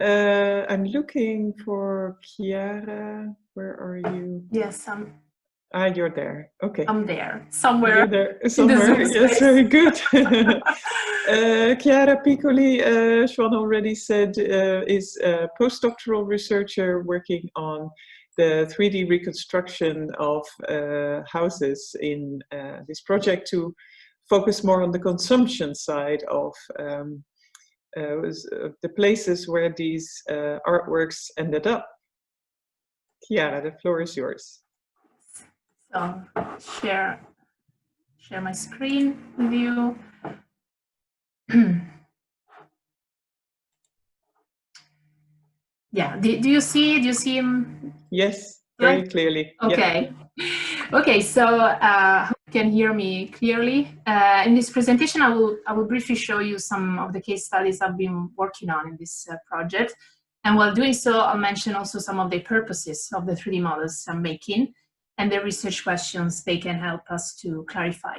I'm looking for Chiara. Where are you? Yes, you're there. Okay. I'm there, somewhere. You're there, somewhere. Yes, very good. Chiara Piccoli, Sean already said, is a postdoctoral researcher working on the 3D reconstruction of houses in this project to focus more on the consumption side of the places where these artworks ended up. Chiara, the floor is yours. So share my screen with you. Yeah, do you see him? Yes, very clearly. Okay. Yeah. Okay, so hope you can hear me clearly. In this presentation, I will briefly show you some of the case studies I've been working on in this project. And while doing so, I'll mention also some of the purposes of the 3D models I'm making and the research questions they can help us to clarify.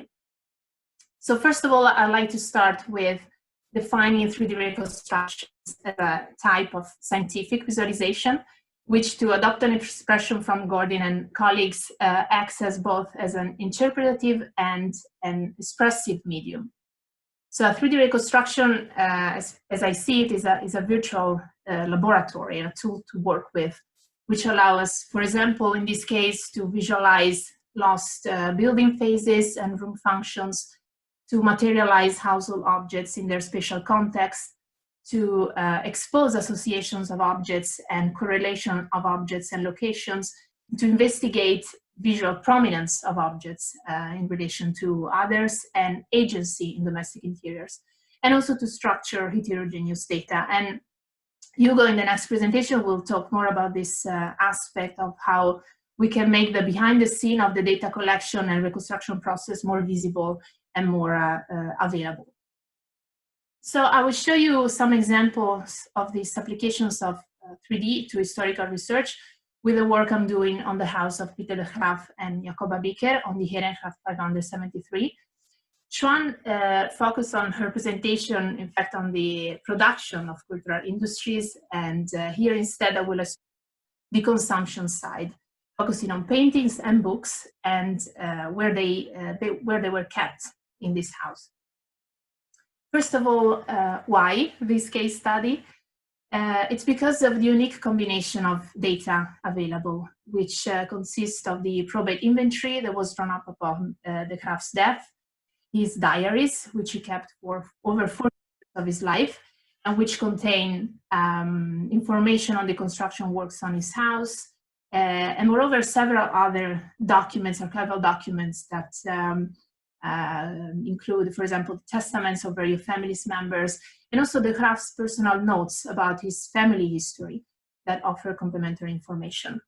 So first of all, I'd like to start with defining 3D reconstructions as a type of scientific visualization, which, to adopt an expression from Gordon and colleagues, acts as both as an interpretative and an expressive medium. So a 3D reconstruction, as I see it, is a virtual laboratory, a tool to work with, which allows us, for example, in this case, to visualize lost building phases and room functions, to materialize household objects in their spatial context, to expose associations of objects and correlation of objects and locations, to investigate visual prominence of objects in relation to others and agency in domestic interiors, and also to structure heterogeneous data. And Hugo, in the next presentation, will talk more about this aspect of how we can make the behind the scene of the data collection and reconstruction process more visible and more available. So I will show you some examples of these applications of 3D to historical research with the work I'm doing on the house of Peter de Graaf and Jacoba Bicker on the Herengraaf 573. Xuan focused on her presentation, in fact, on the production of cultural industries, and here instead I will assume the consumption side, focusing on paintings and books and where they were kept in this house. First of all, why this case study? It's because of the unique combination of data available, which consists of the probate inventory that was drawn up upon de Graaf's death, his diaries, which he kept for over 40 years of his life, and which contain information on the construction works on his house, and moreover several other documents, archival documents that include, for example, the testaments of various family members, and also de Graaf's personal notes about his family history that offer complementary information.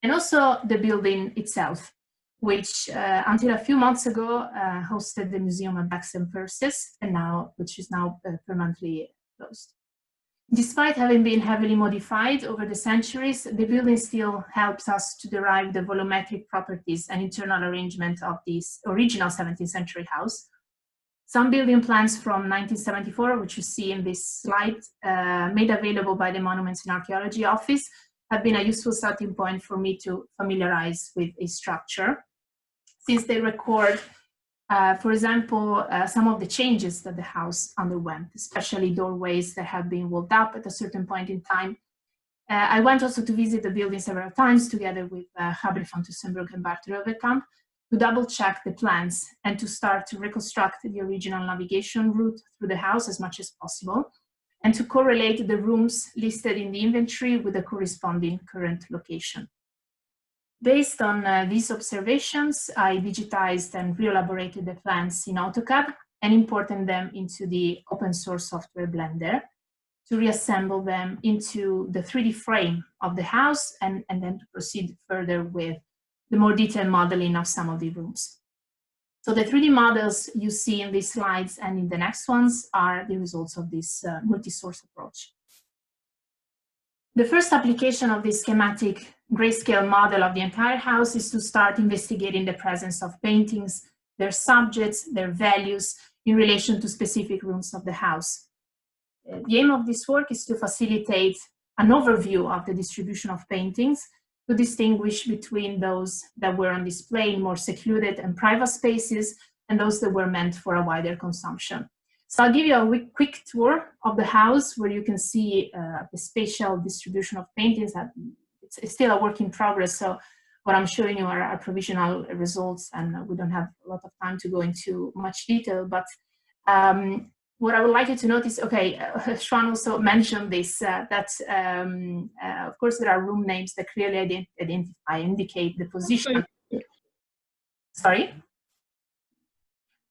And also the building itself, which until a few months ago hosted the Museum of Bags and Purses, and which is now permanently closed. Despite having been heavily modified over the centuries, the building still helps us to derive the volumetric properties and internal arrangement of this original 17th century house. Some building plans from 1974, which you see in this slide, made available by the Monuments and Archaeology Office, have been a useful starting point for me to familiarize with a structure, since they record for example, some of the changes that the house underwent, especially doorways that have been walled up at a certain point in time. I went also to visit the building several times together with Gabriel van Tussenbroek and Bart Röverkamp to double check the plans and to start to reconstruct the original navigation route through the house as much as possible, and to correlate the rooms listed in the inventory with the corresponding current location. Based on these observations, I digitized and re-elaborated the plans in AutoCAD and imported them into the open source software Blender to reassemble them into the 3D frame of the house and then to proceed further with the more detailed modeling of some of the rooms. So the 3D models you see in these slides and in the next ones are the results of this multi-source approach. The first application of this schematic grayscale model of the entire house is to start investigating the presence of paintings, their subjects, their values in relation to specific rooms of the house. The aim of this work is to facilitate an overview of the distribution of paintings, to distinguish between those that were on display in more secluded and private spaces and those that were meant for a wider consumption. So I'll give you a quick tour of the house where you can see the spatial distribution of paintings. It's still a work in progress, so what I'm showing you are provisional results, and we don't have a lot of time to go into much detail, but what I would like you to notice, okay, Xuan also mentioned this, that of course there are room names that clearly indicate the position. Sorry?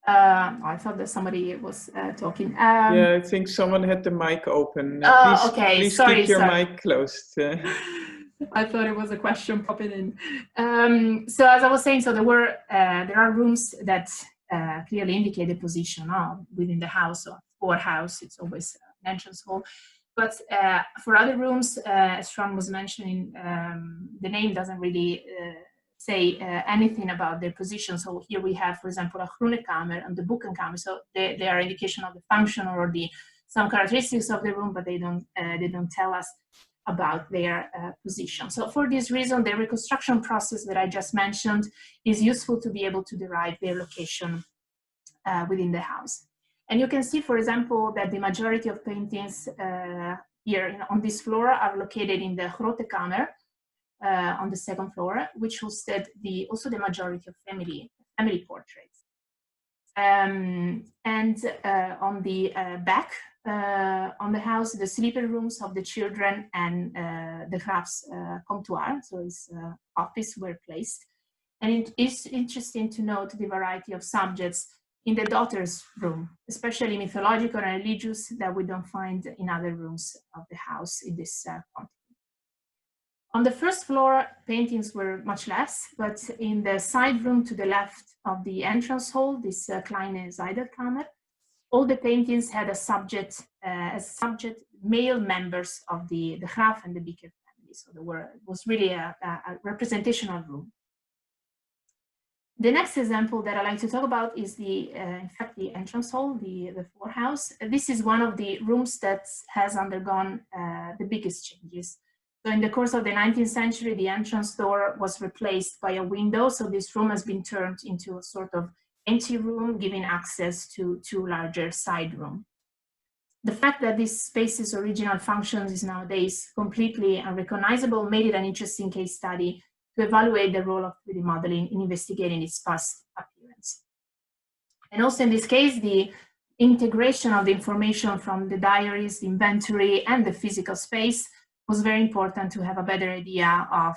I thought that somebody was talking. Yeah, I think someone had the mic open. Oh, okay, please sorry, keep your mic closed. I thought it was a question popping in. So as I was saying, so there are rooms that clearly indicate the position within the house or house. It's always an entrance hall. But for other rooms, as Sean was mentioning, the name doesn't really say anything about their position. So here we have, for example, a Groenekamer and the Boekenkamer. So they are indication of the function or some characteristics of the room, but they don't tell us about their position. So for this reason, the reconstruction process that I just mentioned is useful to be able to derive their location within the house. And you can see, for example, that the majority of paintings here on this floor are located in the Grote Kamer on the second floor, which hosted also the majority of family portraits. And on the back on the house, the sleeping rooms of the children and the Graaf's comptoir, so his office, were placed. And it is interesting to note the variety of subjects in the daughter's room, especially mythological and religious, that we don't find in other rooms of the house in this quantity. On the first floor, paintings were much less, but in the side room to the left of the entrance hall, this Kleine Zeidelkammer, all the paintings had as subject male members of the Graaf and the Beeker family. So it was really a representational room. The next example that I like to talk about is in fact, the entrance hall, the forehouse. This is one of the rooms that has undergone the biggest changes. So in the course of the 19th century, the entrance door was replaced by a window. So this room has been turned into a sort of empty room, giving access to two larger side rooms. The fact that this space's original functions is nowadays completely unrecognizable made it an interesting case study to evaluate the role of 3D modeling in investigating its past appearance. And also in this case, the integration of the information from the diaries, the inventory, and the physical space was very important to have a better idea of,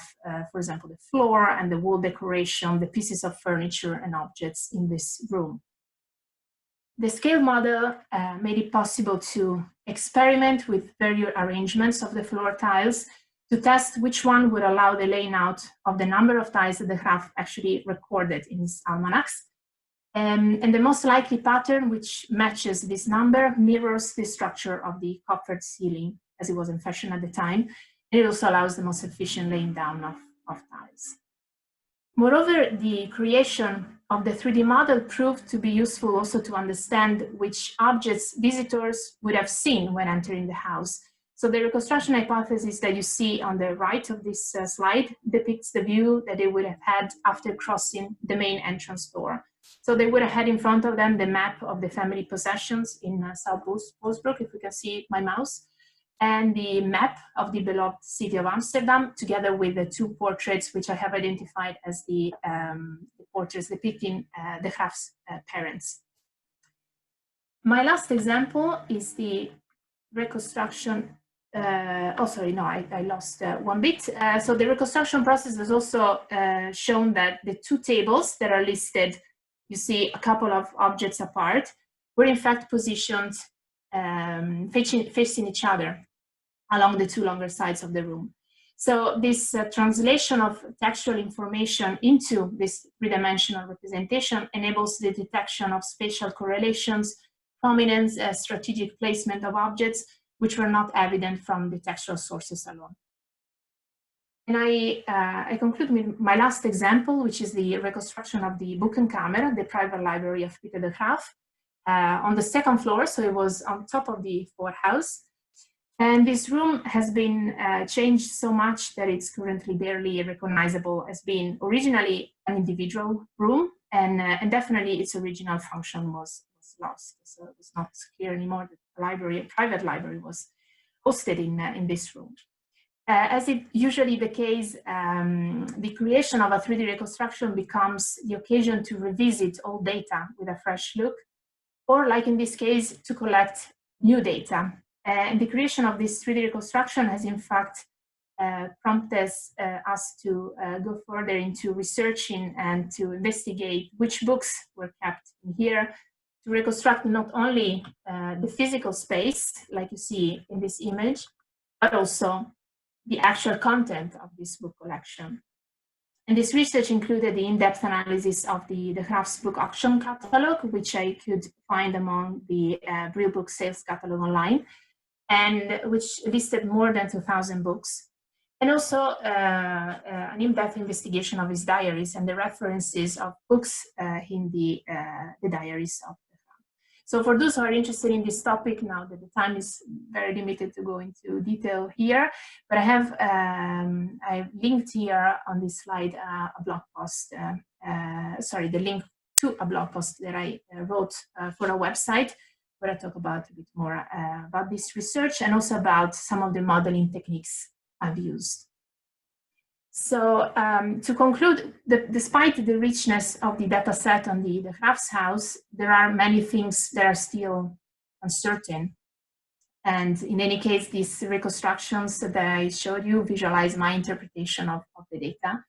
for example, the floor and the wall decoration, the pieces of furniture and objects in this room. The scale model made it possible to experiment with various arrangements of the floor tiles to test which one would allow the laying out of the number of tiles that the Graaf actually recorded in his almanacs. And the most likely pattern, which matches this number, mirrors the structure of the coppered ceiling as it was in fashion at the time. And it also allows the most efficient laying down of tiles. Moreover, the creation of the 3D model proved to be useful also to understand which objects visitors would have seen when entering the house. So the reconstruction hypothesis that you see on the right of this slide depicts the view that they would have had after crossing the main entrance door. So they would have had in front of them the map of the family possessions in South Bosbroek, if you can see my mouse, and the map of the beloved city of Amsterdam, together with the two portraits which I have identified as the portraits depicting the Graaf's parents. My last example is the reconstruction. Oh, sorry, no, I lost one bit. So the reconstruction process has also shown that the two tables that are listed, you see a couple of objects apart, were in fact positioned facing each other along the two longer sides of the room. So this translation of textual information into this three-dimensional representation enables the detection of spatial correlations, prominence, strategic placement of objects, which were not evident from the textual sources alone. And I conclude with my last example, which is the reconstruction of the Boekenkamer, the private library of Peter de Graaf. on the second floor, so it was on top of the forehouse. And this room has been changed so much that it's currently barely recognizable as being originally an individual room, and definitely its original function was lost. So it was not clear anymore that a library, a private library, was hosted in this room. As is usually the case, the creation of a 3D reconstruction becomes the occasion to revisit old data with a fresh look, or like in this case, to collect new data. And the creation of this 3D reconstruction has in fact prompted us to go further into researching and to investigate which books were kept in here, to reconstruct not only the physical space, like you see in this image, but also the actual content of this book collection. And this research included the in-depth analysis of the Graaf's book auction catalog, which I could find among the Brill book sales catalog online, and which listed more than 2,000 books. And also an in-depth investigation of his diaries and the references of books in the diaries of the Graaf. So for those who are interested in this topic, now that the time is very limited to go into detail here, but I've linked here on this slide a blog post, the link to a blog post that I wrote for a website, where I talk about a bit more about this research and also about some of the modeling techniques I've used. So to conclude, despite the richness of the data set on the Graaf's house, there are many things that are still uncertain. And in any case, these reconstructions that I showed you visualize my interpretation of the data.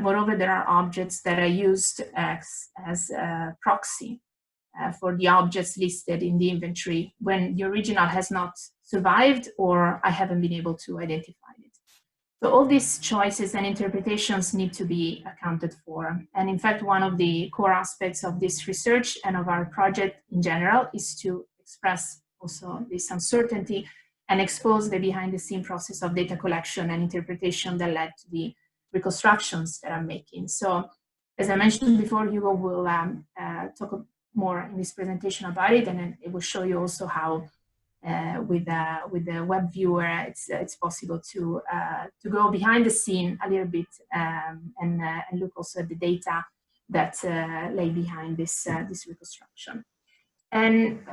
Moreover, there are objects that are used as a proxy for the objects listed in the inventory when the original has not survived or I haven't been able to identify it. So all these choices and interpretations need to be accounted for. And in fact, one of the core aspects of this research and of our project in general is to express also this uncertainty and expose the behind-the-scene process of data collection and interpretation that led to the reconstructions that I'm making. So as I mentioned before, Hugo will talk more in this presentation about it, and then it will show you also how with the web viewer it's possible to go behind the scene a little bit and look also at the data that lay behind this reconstruction. And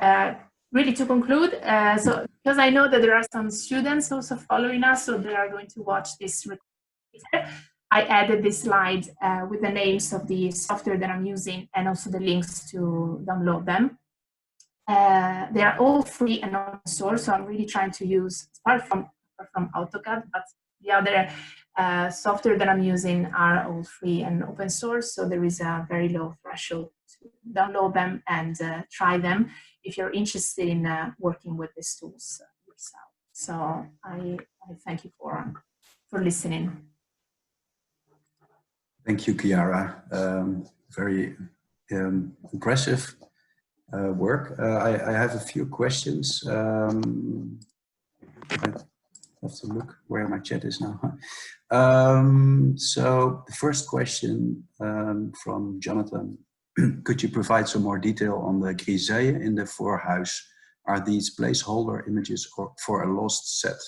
really to conclude, so because I know that there are some students also following us, so they are going to watch this recording, I added this slide with the names of the software that I'm using and also the links to download them. They are all free and open source, so I'm really trying to use, apart from AutoCAD, but the other software that I'm using are all free and open source, so there is a very low threshold to download them and try them if you're interested in working with these tools yourself. So I thank you for listening. Thank you, Chiara. Very impressive work. I have a few questions. I have to look where my chat is now. So the first question from Jonathan. Could you provide some more detail on the grisaille in the forehouse? Are these placeholder images or for a lost set?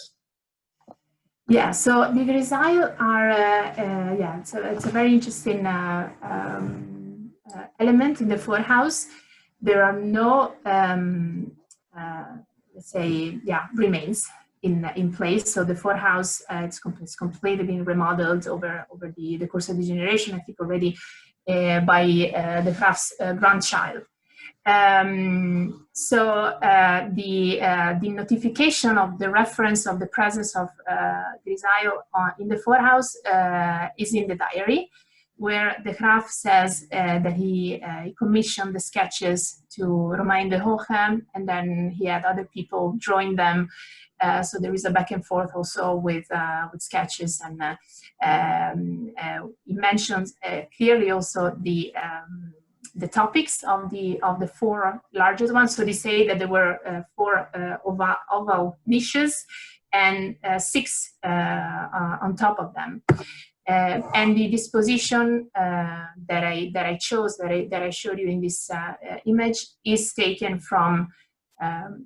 Yeah, so the grisaille are, yeah, it's a very interesting element in the forehouse. There are no, let's say, yeah, remains in place. So the forehouse, it's completely been remodeled over the course of the generation, I think already by the Graaf's grandchild. So the notification of the reference of the presence of grisaille in the forehouse is in the diary, where the Graaf says that he commissioned the sketches to Romain de Hoogem, and then he had other people drawing them. So there is a back and forth also with sketches, and he mentions clearly also the topics of the four largest ones. So they say that there were four oval niches and 6 on top of them. And the disposition that I chose, that I showed you in this image, is taken from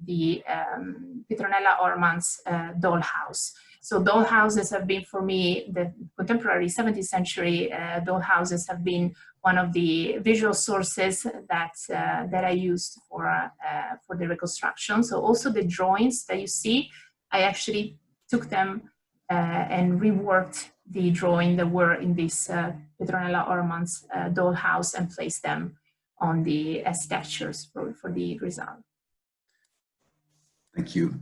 the Petronella Ormann's dollhouse. So dollhouses have been, for me, the contemporary 17th century dollhouses have been one of the visual sources that I used for the reconstruction. So also the drawings that you see, I actually took them and reworked the drawing that were in this Petronella Ormann's dollhouse and placed them on the as textures for the result. Thank you.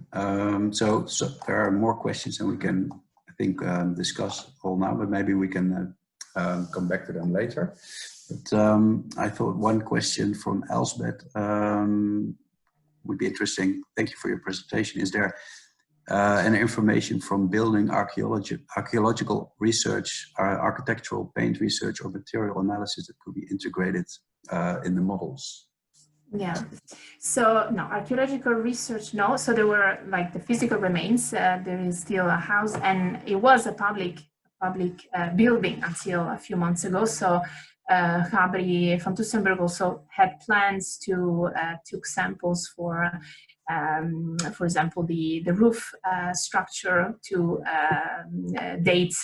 So there are more questions and we can, I think, discuss all now, but maybe we can come back to them later. But I thought one question from Elsbeth would be interesting. Thank you for your presentation. Is there any information from building archaeological research, architectural paint research, or material analysis that could be integrated in the models? Yeah, so no, archaeological research, no. So there were like the physical remains. There is still a house, and it was a public building until a few months ago. So Gabri van Tussenberg also had plans to took samples for example, the roof structure to date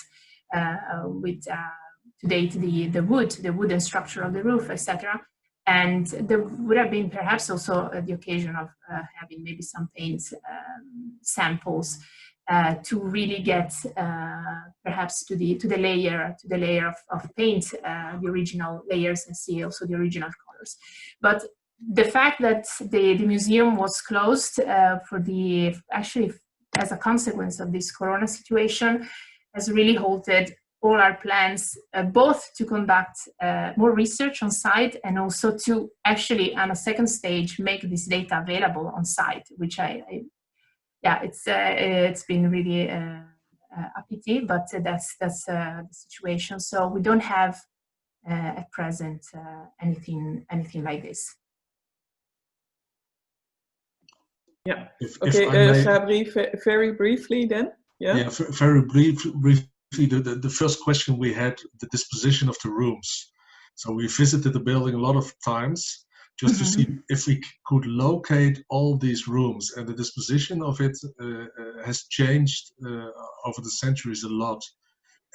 the wooden structure of the roof, etc. And there would have been perhaps also the occasion of having maybe some paint samples to really get perhaps to the layer of paint, the original layers, and see also the original colors. But the fact that the museum was closed actually as a consequence of this corona situation has really halted all our plans, both to conduct more research on site and also to actually, on a second stage, make this data available on site, which it's been really a pity, but that's the situation. So we don't have at present anything like this. Yeah. If Okay, Gabri, very briefly then. Yeah, very briefly. The first question we had, the disposition of the rooms. So we visited the building a lot of times just to see if we could locate all these rooms, and the disposition of it has changed over the centuries a lot.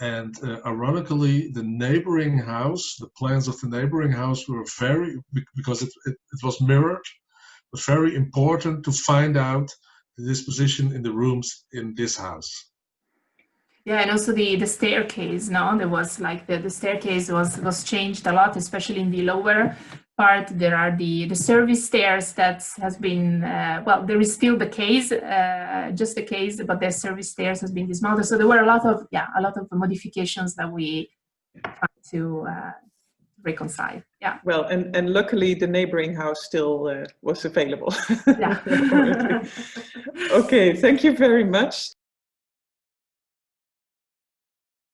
And ironically, the neighboring house, the plans of the neighboring house were because it was mirrored, was very important to find out the disposition in the rooms in this house. Yeah, and also the staircase, no? There was like the staircase was changed a lot, especially in the lower part. There are the service stairs that has been, well, there is still the case, just the case, but the service stairs has been dismounted. So there were a lot of modifications that we tried to reconcile. Yeah. Well, and luckily the neighboring house still was available. Yeah. Okay, thank you very much.